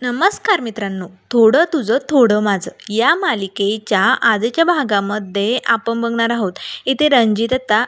नमस्कार मित्रांनो, थोडं तुझं थोडं माझं या मालिकेच्या आजच्या भागामध्ये आपण बघणार आहोत. इथे रणजित आता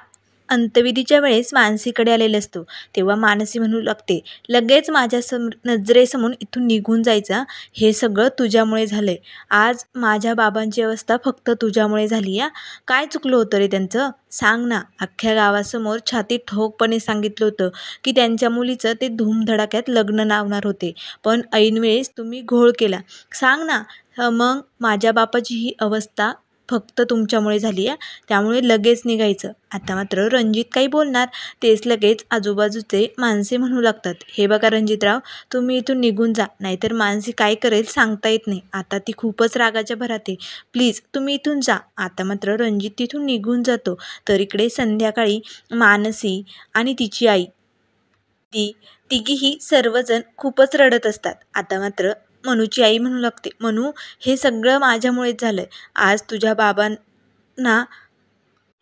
अंत्यविधीच्या वेळेस मानसीकडे आलेले असतो. तेव्हा मानसी म्हणू लागते, लगेच माझ्या नजरेसमोरून इथून निघून जायचा. हे सगळं तुझ्यामुळे झालंय. आज माझ्या बाबांची अवस्था फक्त तुझ्यामुळे झाली. या काय चुकलं होतं रे त्यांचं? सांग ना. अख्ख्या गावासमोर छाती ठोकपणे सांगितलं होतं की त्यांच्या मुलीचं ते धूमधडाक्यात लग्न लावणार होते, पण ऐनवेळेस तुम्ही घोळ केला. सांग ना. मग माझ्या बापाची ही अवस्था फक्त तुमच्यामुळे झाली आहे, त्यामुळे लगेच निघायचं. आता मात्र रणजित काही बोलणार तेच लगेच आजूबाजूचे माणसे म्हणू लागतात, हे बघा रणजितराव, तुम्ही इथून निघून जा, नाहीतर मानसी काय करेल सांगता येत नाही. आता ती खूपच रागाच्या भरात आहे. प्लीज तुम्ही इथून जा. आता मात्र रणजित तिथून निघून जातो. तर इकडे संध्याकाळी मानसी आणि तिची आई ती तिघीही सर्वजण खूपच रडत असतात. आता मात्र मनूची आई म्हणू लागते, मनू, हे सगळं माझ्यामुळेच झालंय. आज तुझ्या बाबांना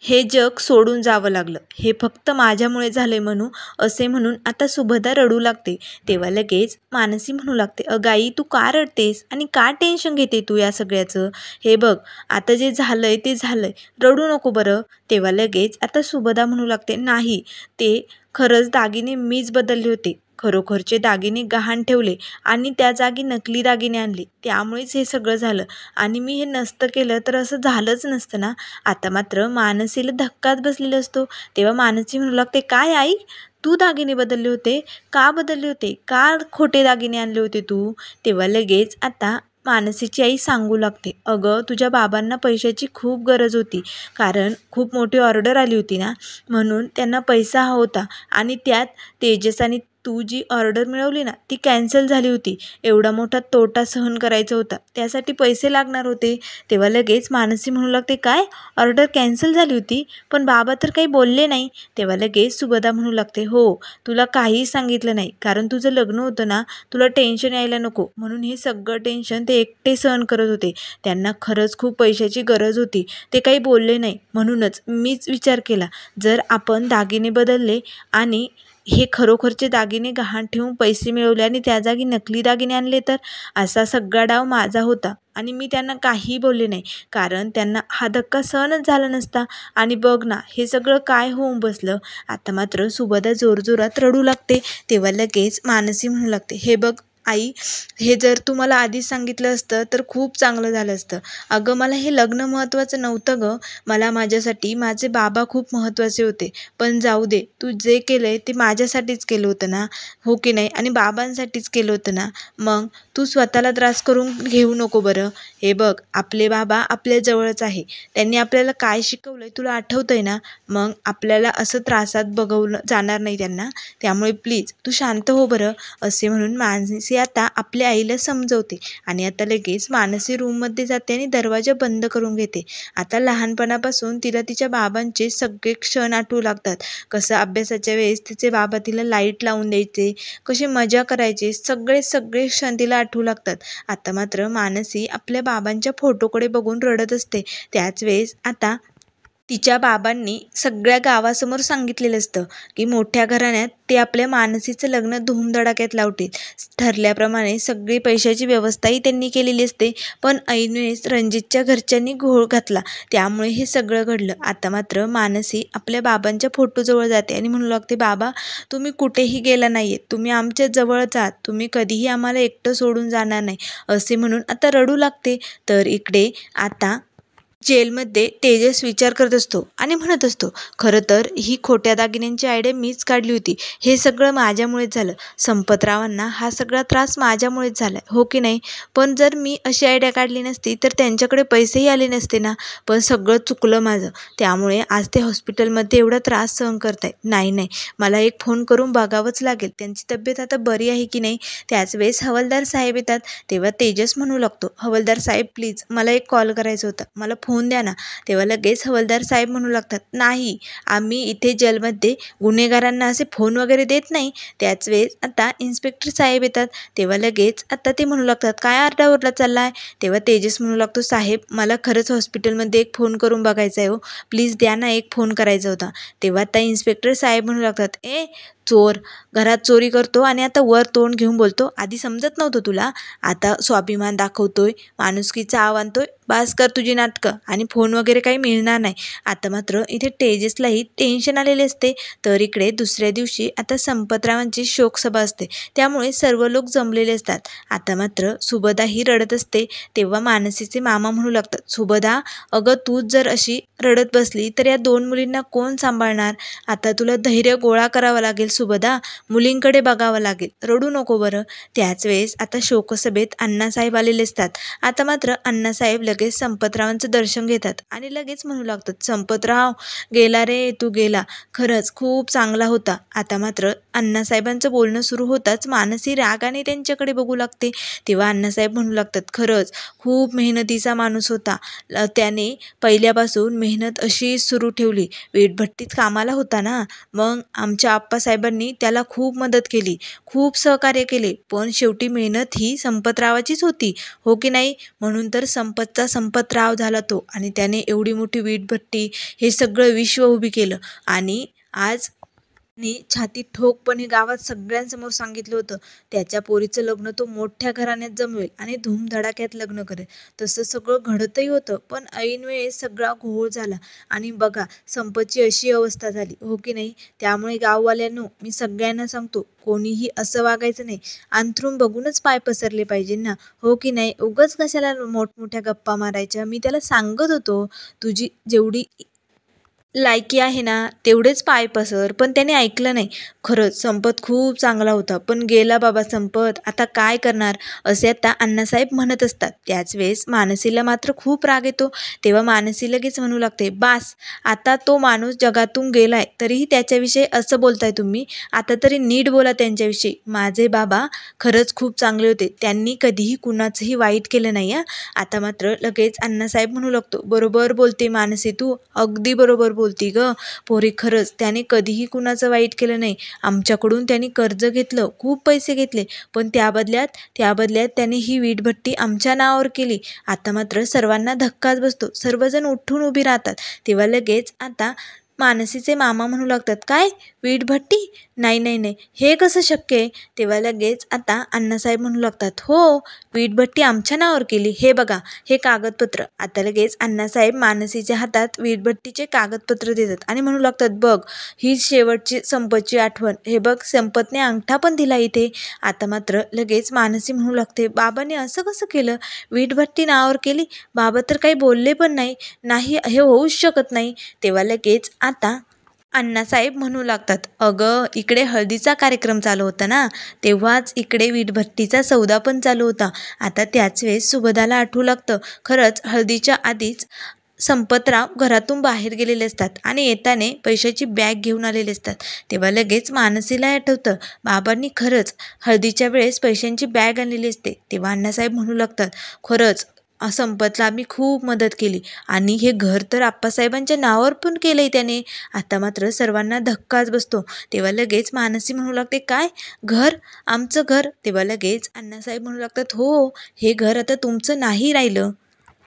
हे जग सोडून जावं लागलं, हे फक्त माझ्यामुळे झालंय मनू, असे म्हणून आता सुभद्रा रडू लागते. तेव्हा लगेच मानसी म्हणू लागते, अगं आई, तू का रडतेस आणि का टेन्शन घेते तू या सगळ्याचं? हे बघ, आता जे झालंय ते झालंय, रडू नको बरं. तेव्हा लगेच आता सुभद्रा म्हणू लागते, नाही, ते खरंच दागिने मीच बदलले होते. खरोखरचे दागिने गहाण ठेवले आणि त्या जागी नकली दागिने आणले, त्यामुळेच हे सगळं झालं. आणि मी हे नसतं केलं तर असं झालंच नसतं ना. आता मात्र मानसीला धक्काच बसलेला असतो. तेव्हा मानसी म्हणू लागते, काय आई, तू दागिने बदलले होते? का बदलले होते? का खोटे दागिने आणले होते तू? तेव्हा लगेच आता मानसीची आई सांगू लागते, अगं, तुझ्या बाबांना पैशाची खूप गरज होती, कारण खूप मोठी ऑर्डर आली होती ना, म्हणून त्यांना पैसा हवा होता. आणि त्यात तेजस आणि तू जी ऑर्डर मिळवली ना, ती कॅन्सल झाली होती. एवढा मोठा तोटा सहन करायचा होता, त्यासाठी पैसे लागणार होते. तेव्हा लगेच मानसी म्हणू लागते, काय, ऑर्डर कॅन्सल झाली होती? पण बाबा तर काही बोलले नाही. तेव्हा लगेच सुभद्रा म्हणू लागते, हो, तुला काहीही सांगितलं नाही, कारण तुझं लग्न होतं ना, तुला टेन्शन यायला नको म्हणून हे सगळं टेन्शन ते एकटे सहन करत होते. त्यांना खरंच खूप पैशाची गरज होती, ते काही बोलले नाही. म्हणूनच मीच विचार केला, जर आपण दागिने बदलले आणि हे खरोखरचे दागिने गहाण ठेवून पैसे मिळवले आणि त्या जागी नकली दागिने आणले, तर असा सगळा डाव माझा होता. आणि मी त्यांना काहीही बोलले नाही, कारण त्यांना हा धक्का सहनच झाला नसता. आणि बघ ना, हे सगळं काय होऊन बसलं. आता मात्र सुभद्रा जोरजोरात रडू लागते. तेव्हा लगेच मानसी म्हणू लागते, हे बघ आई, हे जर तू मला आधीच सांगितलं असतं तर खूप चांगलं झालं असतं. अगं, मला हे लग्न महत्त्वाचं नव्हतं गं, मला माझ्यासाठी माझे बाबा खूप महत्त्वाचे होते. पण जाऊ दे, तू जे केलंय ते माझ्यासाठीच केलं होतं ना, हो की नाही, आणि बाबांसाठीच केलं होतं ना. मग तू स्वतःला त्रास करून घेऊ नको बरं. हे बघ, आपले बाबा आपल्या जवळच आहे, त्यांनी आपल्याला काय शिकवलंय तुला आठवतंय ना. मग आपल्याला असं त्रासात बघवलं जाणार नाही त्यांना, त्यामुळे प्लीज तू शांत हो बरं. असे म्हणून मानसी आता आपल्या आईला समजवते. आणि आता लगेच मानसी रूममध्ये जाते आणि दरवाजा बंद करून घेते. आता लहानपणापासून तिला तिच्या बाबांचे सगळे क्षण आठवू लागतात. कसं अभ्यासाच्या वेळेस तिचे बाबा तिला लाईट लावून द्यायचे, कशी मजा करायचे, सगळे सगळे क्षण तिला आठवू लागतात. आता मात्र मानसी आपल्या बाबांच्या फोटोकडे बघून रडत असते. त्याच वेळेस आता तिच्या बाबांनी सगळ्या गावासमोर सांगितलेलं असतं की मोठ्या घराण्यात ते आपल्या मानसीचं लग्न धूमधडाक्यात लावतील. ठरल्याप्रमाणे सगळी पैशाची व्यवस्थाही त्यांनी केलेली असते, पण ऐनवेळेस रणजितच्या घरच्यांनी घोळ घातला, त्यामुळे हे सगळं घडलं. आता मात्र मानसी आपल्या बाबांच्या फोटोजवळ जाते आणि म्हणू लागते, बाबा, तुम्ही कुठेही गेला नाहीये, तुम्ही आमच्या जवळच आहात, तुम्ही कधीही आम्हाला एकटं सोडून जाणार नाही, असे म्हणून आता रडू लागते. तर इकडे आता जेलमध्ये तेजस विचार करत असतो आणि म्हणत असतो, खरं तर ही खोट्या दागिन्यांची आयडिया मीच काढली होती, हे सगळं माझ्यामुळेच झालं. संपतरावांना हा सगळा त्रास माझ्यामुळेच झाला, हो की नाही. पण जर मी अशी आयडिया काढली नसती तर त्यांच्याकडे पैसेही आले नसते ना. पण सगळं चुकलं माझं, त्यामुळे आज ते हॉस्पिटलमध्ये एवढा त्रास सहन करतायत. नाही नाही, मला एक फोन करून बघावंच लागेल त्यांची तब्येत आता बरी आहे की नाही. त्याच वेळेस हवालदार साहेब येतात. तेव्हा तेजस म्हणू लागतो, हवालदार साहेब, प्लीज मला एक कॉल करायचा होता, मला फोन द्या ना. तेव्हा लगेच हवालदार साहेब म्हणू लागतात, नाही, आम्ही इथे जेलमध्ये गुन्हेगारांना असे फोन वगैरे देत नाही. त्याच वेळेस आता इन्स्पेक्टर साहेब येतात. तेव्हा लगेच आता ते म्हणू लागतात, काय आरडाओरडा चालला आहे? तेव्हा तेजस म्हणू लागतो, साहेब मला खरंच हॉस्पिटलमध्ये एक फोन करून बघायचा आहे हो, प्लीज द्या ना, एक फोन करायचा होता. तेव्हा आता इन्स्पेक्टर साहेब म्हणू लागतात, चोर, घरात चोरी करतो आणि आता वर तोंड घेऊन बोलतो, आधी समजत नव्हतं तुला? आता स्वाभिमान दाखवतोय, माणुसकीचा आव आणतोय, बास कर तुझी नाटकं आणि फोन वगैरे काही मिळणार नाही. आता मात्र इथे तेजसलाही टेन्शन आलेले असते. तर इकडे दुसऱ्या दिवशी आता संपतरावांची शोकसभा असते, त्यामुळे सर्व लोक जमलेले असतात. आता मात्र सुभदा ही रडत असते. तेव्हा मानसीचे मामा म्हणू लागतात, सुभदा, अगं तूच जर अशी रडत बसली तर या 2 मुलींना कोण सांभाळणार? आता तुला धैर्य गोळा करावा लागेल सुभदा, मुलींकडे बघावं लागेल, रडू नको बरं. त्याच वेळेस आता शोकसभेत अण्णासाहेब आलेले असतात. आता मात्र अण्णासाहेब लगेच संपतरावांचं दर्शन घेतात आणि लगेच म्हणू लागतात, संपतराव गेला रे, तू गेला, खरंच खूप चांगला होता. आता मात्र अण्णासाहेबांचं बोलणं सुरू होताच मानसी रागाने त्यांच्याकडे बघू लागते. तेव्हा अण्णासाहेब म्हणू लागतात, खरंच खूप मेहनतीचा माणूस होता. त्याने पहिल्यापासून मेहनत अशी सुरू ठेवली, वीटभट्टीत कामाला होता ना, मग आमच्या आप्पासाहेबांनी त्याला खूप मदत केली, खूप सहकार्य केले, पण शेवटी मेहनत ही संपतरावाचीच होती, हो की नाही? म्हणून तर संपतचा संपतराव झाला तो आणि त्याने एवढी मोठी वीटभट्टी, हे सगळं विश्व उभी केलं. आणि आज छातीत ठोकपणे गावात सगळ्यांसमोर सांगितलं होतं, त्याच्या पोरीचं लग्न तो मोठ्या घराण्यात जमवेल आणि धूमधडाक्यात लग्न करेल. तसं सगळं घडतही होतं, पण ऐन वेळेस सगळा घोळ झाला आणि बघा संपतची अशी अवस्था झाली, हो की नाही? त्यामुळे गाववाल्यांनो, मी सगळ्यांना सांगतो, कोणीही असं वागायचं नाही. अंथरूण बघूनच पाय पसरले पाहिजे ना, हो की नाही? उगाच कशाला मोठमोठ्या गप्पा मारायच्या. मी त्याला सांगत होतो, तुझी जेवढी लायकी आहे ना तेवढेच पाय पसर, पण त्याने ऐकलं नाही. खरंच संपत खूप चांगला होता, पण गेला बाबा संपत, आता काय करणार, असे आता अण्णासाहेब म्हणत असतात. त्याच वेळेस मानसीला मात्र खूप राग येतो. तेव्हा मानसी लगेच म्हणू लागते, बास, आता तो माणूस जगातून गेलाय तरीही त्याच्याविषयी असं बोलताय तुम्ही, आता तरी नीट बोला त्यांच्याविषयी. माझे बाबा खरंच खूप चांगले होते, त्यांनी कधीही कुणाचंही वाईट केलं नाही. आता मात्र लगेच अण्णासाहेब म्हणू लागतो, बरोबर बोलते मानसी, तू अगदी बरोबर बोलती ग पोरी, खरंच त्याने कधीही कुणाचं वाईट केलं नाही. आमच्याकडून त्यांनी कर्ज घेतलं, खूप पैसे घेतले, पण त्या बदल्यात त्याने ही वीटभट्टी आमच्या नावावर केली. आता मात्र सर्वांना धक्काच बसतो, सर्वजण उठून उभी राहतात. तेव्हा लगेच आता मानसीचे मामा म्हणू लागतात, काय वीटभट्टी? नाही नाही नाही, हे कसं शक्य आहे? तेव्हा लगेच आता अण्णासाहेब म्हणू लागतात, हो, वीटभट्टी आमच्या नावावर केली, हे बघा, हे कागदपत्र. आता लगेच अण्णासाहेब मानसीच्या हातात वीटभट्टीचे कागदपत्र देतात आणि म्हणू लागतात, बघ, ही शेवटची संपतची आठवण, हे बघ, संपतने अंगठा पण दिला इथे. आता मात्र लगेच मानसी म्हणू लागते, बाबांनी असं कसं केलं? वीटभट्टी नावावर केली, बाबा तर काही बोलले पण नाही, नाही, हे होऊच शकत नाही. तेव्हा लगेच आता अण्णासाहेब म्हणू लागतात, अगं इकडे हळदीचा कार्यक्रम चालू होता ना, तेव्हाच इकडे वीटभट्टीचा सौदा पण चालू होता. आता त्याच वेळेस सुभदाला आठवू लागतं, खरंच हळदीच्या आधीच संपतराव घरातून बाहेर गेलेले असतात आणि येताने पैशाची बॅग घेऊन आलेले असतात. तेव्हा लगेच मानसीला आठवतं, बाबांनी खरंच हळदीच्या वेळेस पैशांची बॅग आणलेली असते. तेव्हा अण्णासाहेब म्हणू लागतात, खरंच संपतला आम्ही खूप मदत केली आणि हे घर तर आप्पासाहेबांच्या नावावर पण केलंय त्याने. आता मात्र सर्वांना धक्काच बसतो. तेव्हा लगेच मानसी म्हणू लागते, काय घर? आमचं घर? तेव्हा लगेच अण्णासाहेब म्हणू लागतात, हो, हे घर आता तुमचं नाही राहिलं.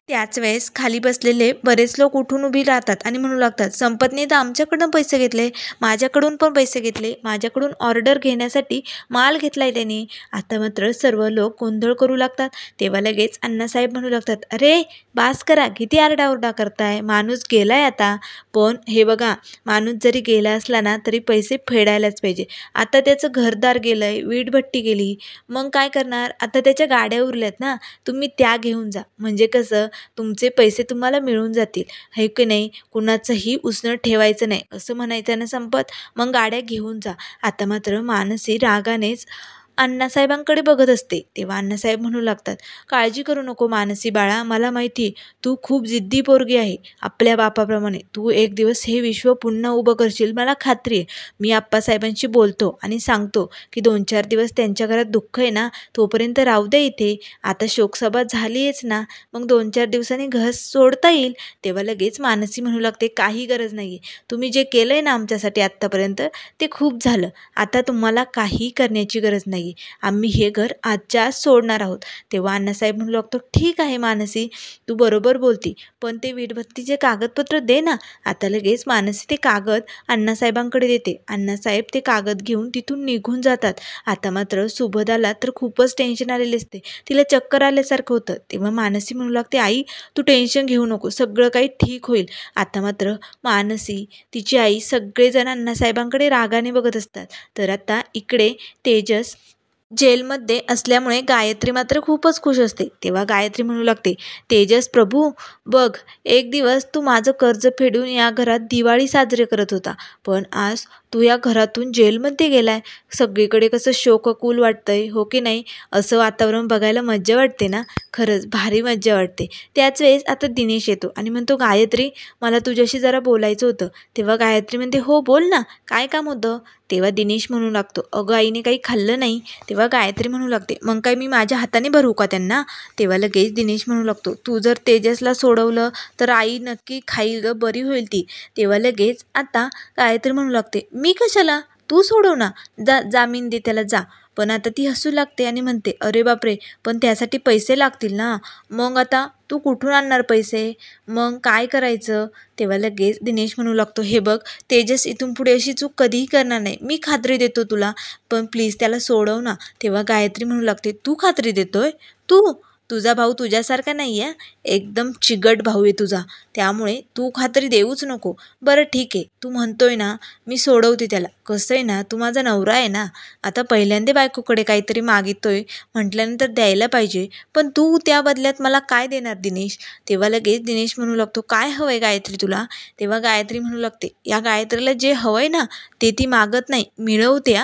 त्याच वेळेस खाली बसलेले बरेच लोक उठून उभी राहतात आणि म्हणू लागतात, संपतने तर आमच्याकडून पैसे घेतले, माझ्याकडून पण पैसे घेतले, माझ्याकडून ऑर्डर घेण्यासाठी माल घेतलाय त्यांनी. आता मात्र सर्व लोक गोंधळ करू लागतात. तेव्हा लगेच अण्णासाहेब म्हणू लागतात, अरे बास करा, किती आरडाओरडा करताय, माणूस गेलाय आता. पण हे बघा, माणूस जरी गेला असला ना तरी पैसे फेडायलाच पाहिजे. आता त्याचं घरदार गेलंय, वीटभट्टी गेली, मग काय करणार? आता त्याच्या गाड्या उरल्यात ना, तुम्ही त्या घेऊन जा, म्हणजे कसं तुमचे पैसे तुम्हाला मिळून जातील, हे की नाही? कुणाचंही उसणं ठेवायचं नाही, असं म्हणायचं ना संपत, मग गाड्या घेऊन जा. आता मात्र मानसी रागानेच अण्णासाहेबांकडे बघत असते. तेव्हा अण्णासाहेब म्हणू लागतात, काळजी करू नको मानसी बाळा, मला माहिती आहे तू खूप जिद्दी पोरगी आहे. आपल्या बापाप्रमाणे तू एक दिवस हे विश्व पुन्हा उभं करशील, मला खात्री आहे. मी आप्पासाहेबांशी बोलतो आणि सांगतो की 2-4 दिवस त्यांच्या घरात दुःख आहे ना, तोपर्यंत राहू दे इथे. आता शोकसभा झालीच ना, मग 2-4 दिवसांनी घर सोडता येईल. तेव्हा लगेच मानसी म्हणू लागते, काही गरज नाही आहे. तुम्ही जे केलं आहे ना आमच्यासाठी आत्तापर्यंत ते खूप झालं. आता तुम्हाला काही करण्याची गरज नाही आहे. आम्ही हे घर आजच्या आज सोडणार आहोत. तेव्हा अण्णासाहेब म्हणू लागतो, ठीक आहे मानसी, तू बरोबर बोलती, पण ते वीटभट्टीचे कागदपत्र दे ना. आता लगेच मानसी ते कागद अण्णासाहेबांकडे देते. अण्णासाहेब ते कागद घेऊन तिथून निघून जातात. आता मात्र सुभदाला तर खूपच टेन्शन आलेले असते. तिला चक्कर आल्यासारखं होतं. तेव्हा मानसी म्हणू लागते, आई तू टेन्शन घेऊ नको, सगळं काही ठीक होईल. आता मात्र मानसी, तिची आई सगळेजण अण्णासाहेबांकडे रागाने बघत असतात. तर आता इकडे तेजस जेलमध्ये असल्यामुळे गायत्री मात्र खूपच खुश असते. तेव्हा गायत्री म्हणू लागते, तेजस प्रभू बघ, एक दिवस तू माझं कर्ज फेडून या घरात दिवाळी साजरी करत होता, पण आज तू या घरातून जेलमध्ये गेलाय. सगळीकडे कसं शोककूल वाटतंय, हो की नाही? असं वातावरण बघायला मज्जा वाटते ना, खरंच भारी मज्जा वाटते. त्याच वेळेस आता दिनेश येतो आणि म्हणतो, गायत्री मला तुझ्याशी जरा बोलायचं होतं. तेव्हा गायत्री म्हणते, हो बोल ना, काय काम होतं? तेव्हा दिनेश म्हणू लागतो, अगं आईने काही खाल्लं नाही. तेव्हा गायत्री म्हणू लागते, मग काय मी माझ्या हाताने भरू का त्यांना? तेव्हा लगेच दिनेश म्हणू लागतो, तू जर तेजसला सोडवलं तर आई नक्की खाईल गं, बरी होईल ती. तेव्हा लगेच आता गायत्री म्हणू लागते, मी कशाला, तू सोडव ना, जामीन दे त्याला जा. पण आता ती हसू लागते आणि म्हणते, अरे बापरे, पण त्यासाठी पैसे लागतील ना, मग आता तू कुठून आणणार पैसे, मग काय करायचं? तेव्हा लगेच दिनेश म्हणू लागतो, हे बघ तेजस इथून पुढे अशी चूक कधीही करणार नाही, मी खात्री देतो तुला, पण प्लीज त्याला सोडव ना. तेव्हा गायत्री म्हणू लागते, तू खात्री देतोय? तुझा भाऊ तुझ्यासारखा नाही आहे, एकदम चिगट भाऊ आहे तुझा, त्यामुळे तू खात्री देऊच नको. बरं ठीक आहे, तू म्हणतोय ना, मी सोडवते त्याला. कसं आहे ना, तू माझा नवरा आहे ना, आता पहिल्यांदा बायकोकडे काहीतरी मागितोय म्हटल्यानंतर द्यायला पाहिजे, पण तू त्या बदल्यात मला काय देणार दिनेश? तेव्हा लगेच दिनेश म्हणू लागतो, काय हवं आहे गायत्री तुला? तेव्हा गायत्री म्हणू लागते, या गायत्रीला जे हवं आहे ना ते ती मागत नाही, मिळवते.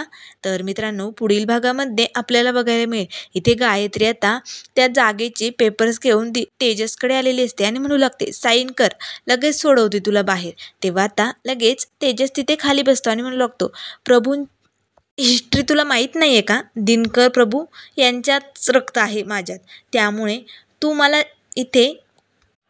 तर मित्रांनो, पुढील भागामध्ये आपल्याला बघायला मिळेल, इथे गायत्री आता त्या जागेचे पेपर्स घेऊन तेजसकडे आलेली असते आणि म्हणू लागते, साईन कर, लगेच सोडवते तुला बाहेर. तेव्हा आता लगेच तेजस तिथे खाली बसतो आणि म्हणू लागतो, प्रभू हिस्ट्री तुला माहीत नाही आहे का? दिनकर प्रभू यांच्याच रक्त आहे माझ्यात, त्यामुळे तू मला इथे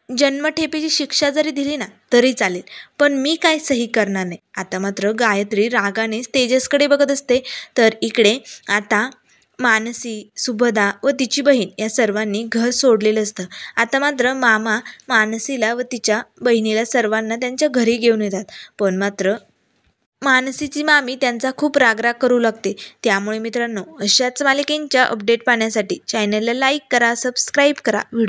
जन्मठेपेची शिक्षा जरी दिली ना तरी चालेल, पण मी काय सही करणार नाही. आता मात्र गायत्री रागानेच तेजसकडे बघत असते. तर इकडे आता मानसी, सुभदा व तिची बहीण या सर्वांनी घर सोडलेलं असतं. आता मात्र मामा मानसीला व तिच्या बहिणीला सर्वांना त्यांच्या घरी घेऊन येतात, पण मात्र मानसीची मामी त्यांचा खूप रागराग करू लागते. त्यामुळे मित्रांनो, अशाच मालिकेंच्या अपडेट पाहण्यासाठी चॅनलला लाईक करा, सबस्क्राईब करा.